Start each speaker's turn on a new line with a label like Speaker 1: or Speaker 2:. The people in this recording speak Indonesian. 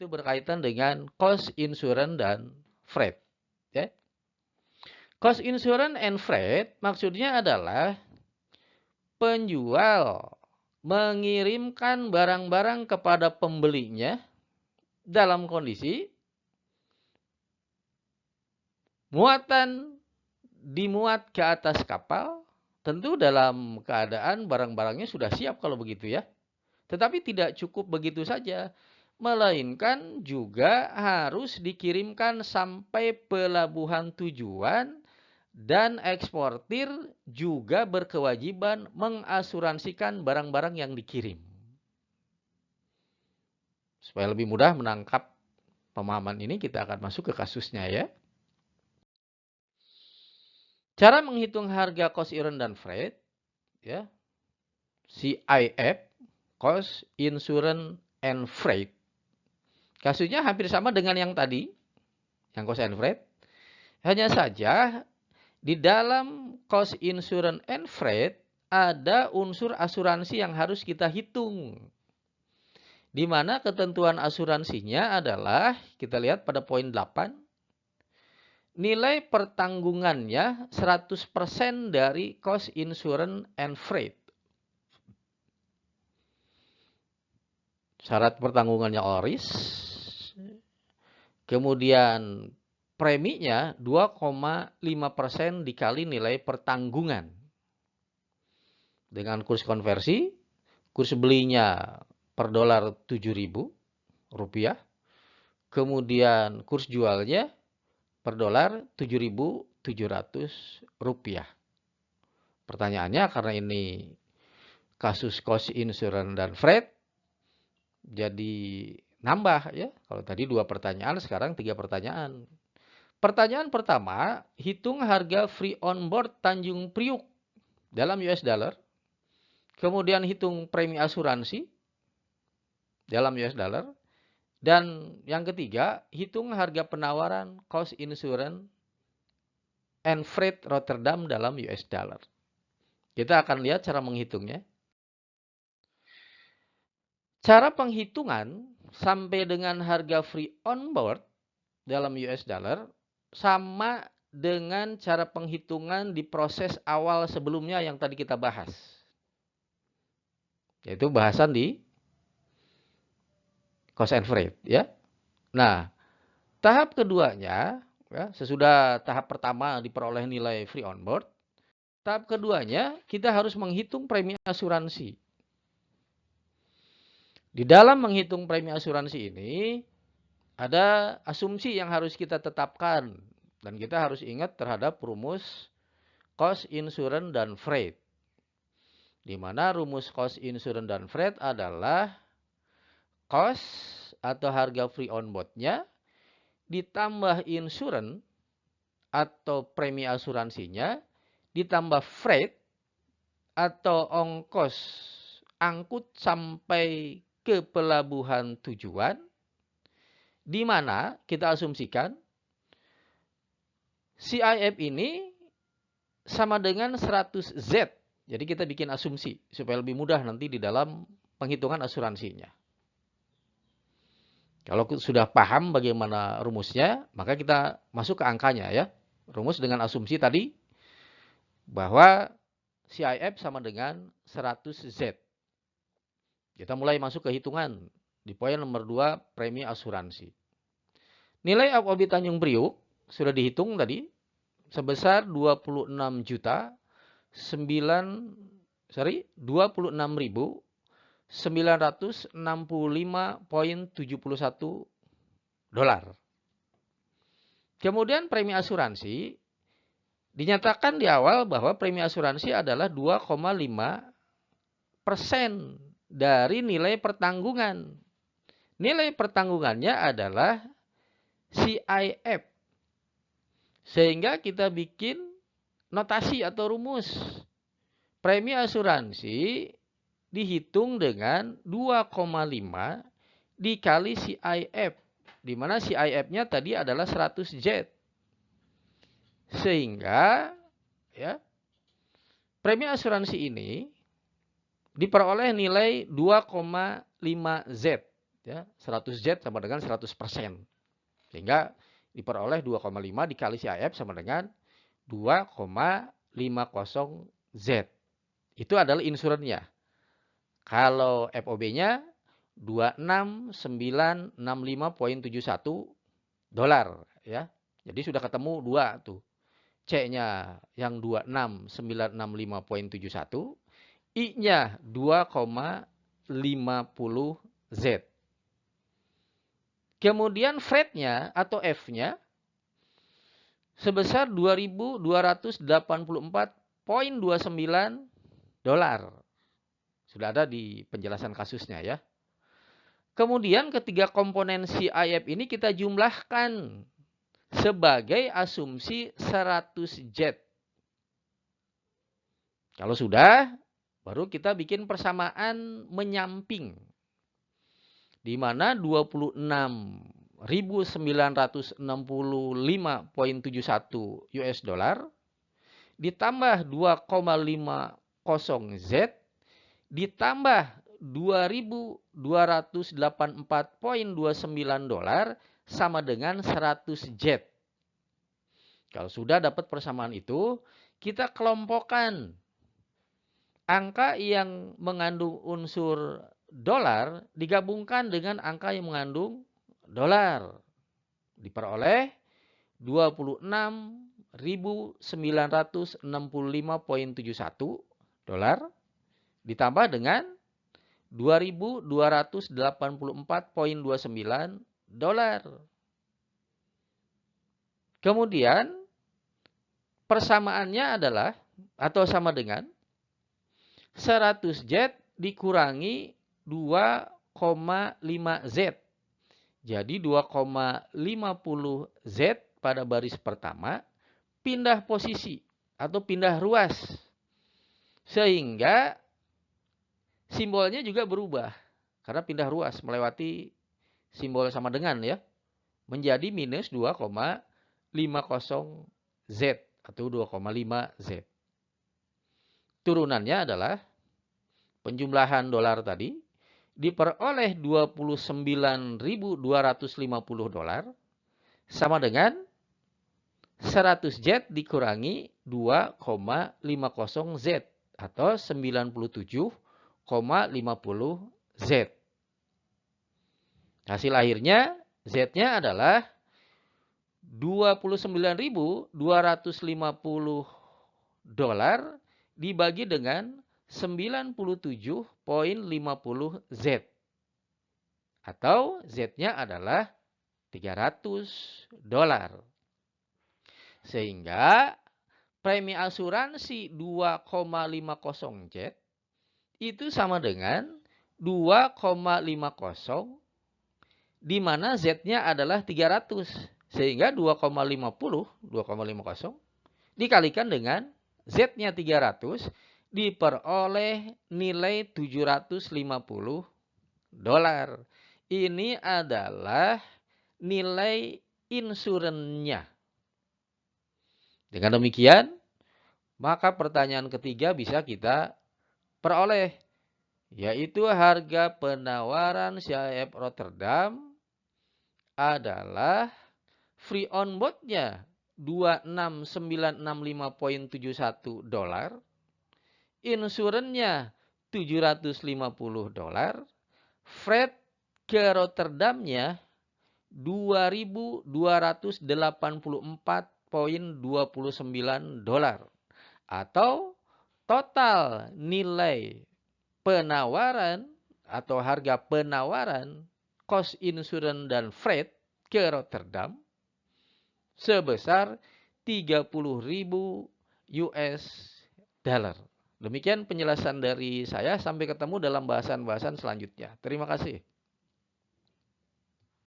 Speaker 1: itu berkaitan dengan cost insurance dan freight. Ya. Cost insurance and freight maksudnya adalah penjual mengirimkan barang-barang kepada pembelinya dalam kondisi muatan dimuat ke atas kapal, tentu dalam keadaan barang-barangnya sudah siap kalau begitu ya. Tetapi tidak cukup begitu saja, melainkan juga harus dikirimkan sampai pelabuhan tujuan dan eksportir juga berkewajiban mengasuransikan barang-barang yang dikirim. Supaya lebih mudah menangkap pemahaman ini, kita akan masuk ke kasusnya ya. Cara menghitung harga cost insurance dan freight, ya, CIF, cost insurance and freight. Kasusnya hampir sama dengan yang tadi, yang cost and freight. Hanya saja di dalam cost insurance and freight ada unsur asuransi yang harus kita hitung. Di mana ketentuan asuransinya adalah, kita lihat pada poin 8, nilai pertanggungannya 100% dari cost insurance and freight. Syarat pertanggungannya ORIS. Kemudian preminya 2,5% dikali nilai pertanggungan. Dengan kurs konversi, kurs belinya per dolar Rp7.000. Kemudian kurs jualnya per dolar Rp7.700. Pertanyaannya, karena ini kasus cost insurance dan freight, jadi nambah ya. Kalau tadi 2 pertanyaan, sekarang 3 pertanyaan. Pertanyaan pertama, hitung harga free on board Tanjung Priuk dalam US dollar. Kemudian hitung premi asuransi dalam US dollar. Dan yang ketiga, hitung harga penawaran cost insurance and freight Rotterdam dalam US dollar. Kita akan lihat cara menghitungnya. Cara penghitungan sampai dengan harga free on board dalam US dollar sama dengan cara penghitungan di proses awal sebelumnya yang tadi kita bahas. Yaitu bahasan di cost and freight ya. Nah, tahap keduanya ya, sesudah tahap pertama diperoleh nilai free on board, tahap keduanya kita harus menghitung premi asuransi. Di dalam menghitung premi asuransi ini ada asumsi yang harus kita tetapkan dan kita harus ingat terhadap rumus cost insurance dan freight. Di mana rumus cost insurance dan freight adalah cost atau harga free on board-nya ditambah insurance atau premi asuransinya ditambah freight atau ongkos angkut sampai ke pelabuhan tujuan, di mana kita asumsikan CIF ini sama dengan 100Z. Jadi kita bikin asumsi supaya lebih mudah nanti di dalam penghitungan asuransinya. Kalau sudah paham bagaimana rumusnya, maka kita masuk ke angkanya ya. Rumus dengan asumsi tadi bahwa CIF sama dengan 100Z. Kita mulai masuk ke hitungan di poin nomor 2, premi asuransi. Nilai FOB Tanjung Priuk sudah dihitung tadi sebesar 26.965,71 dolar. Kemudian premi asuransi dinyatakan di awal bahwa premi asuransi adalah 2,5% dari nilai pertanggungan. Nilai pertanggungannya adalah CIF. Sehingga kita bikin notasi atau rumus. Premi asuransi dihitung dengan 2,5 dikali CIF. Di mana CIF-nya tadi adalah 100Z. Sehingga ya, premi asuransi ini diperoleh nilai 2,5Z. Ya, 100Z sama dengan 100%. Sehingga diperoleh 2,5 dikali CIF sama dengan 2,50Z. Itu adalah insurannya. Kalau FOB-nya 26965,71 dolar ya. Jadi sudah ketemu dua tuh. C-nya yang 26965,71, I-nya 2,50Z. Kemudian freight-nya atau F-nya sebesar 2.284,29 dolar. Sudah ada di penjelasan kasusnya ya. Kemudian ketiga komponen CIF ini kita jumlahkan sebagai asumsi 100Z. Kalau sudah, baru kita bikin persamaan menyamping. Di mana 26.965,71 US dollar ditambah 2,50Z ditambah 2.284,29 dolar sama dengan 100Z. Kalau sudah dapat persamaan itu, kita kelompokkan angka yang mengandung unsur dolar digabungkan dengan angka yang mengandung dolar. Diperoleh 26.965,71 dolar ditambah dengan 2.284,29 dolar. Kemudian persamaannya adalah atau sama dengan 100Z dikurangi 2,5Z. Jadi 2,50Z pada baris pertama pindah posisi atau pindah ruas. Sehingga simbolnya juga berubah. Karena pindah ruas melewati simbol sama dengan ya. Menjadi minus 2,50Z atau 2,5Z. Turunannya adalah penjumlahan dolar tadi diperoleh 29.250 dolar sama dengan 100Z dikurangi 2,50Z atau 97,50Z. Hasil akhirnya Z-nya adalah 29.250 dolar dibagi dengan 97,50Z. Atau Z-nya adalah 300 dolar. Sehingga premi asuransi 2,50Z itu sama dengan 2,50 di mana Z-nya adalah 300. Sehingga 2,50 dikalikan dengan Z-nya 300 diperoleh nilai 750 dolar. Ini adalah nilai insurannya. Dengan demikian, maka pertanyaan ketiga bisa kita peroleh, yaitu harga penawaran CIF Rotterdam adalah free on board-nya 26965,71 dolar, insurannya 750 dolar, freight ke Rotterdamnya 2.284,29 dolar. Atau total nilai penawaran atau harga penawaran cost insurance dan freight ke Rotterdam sebesar 30.000 US dollar. Demikian penjelasan dari saya. Sampai ketemu dalam bahasan-bahasan selanjutnya. Terima kasih.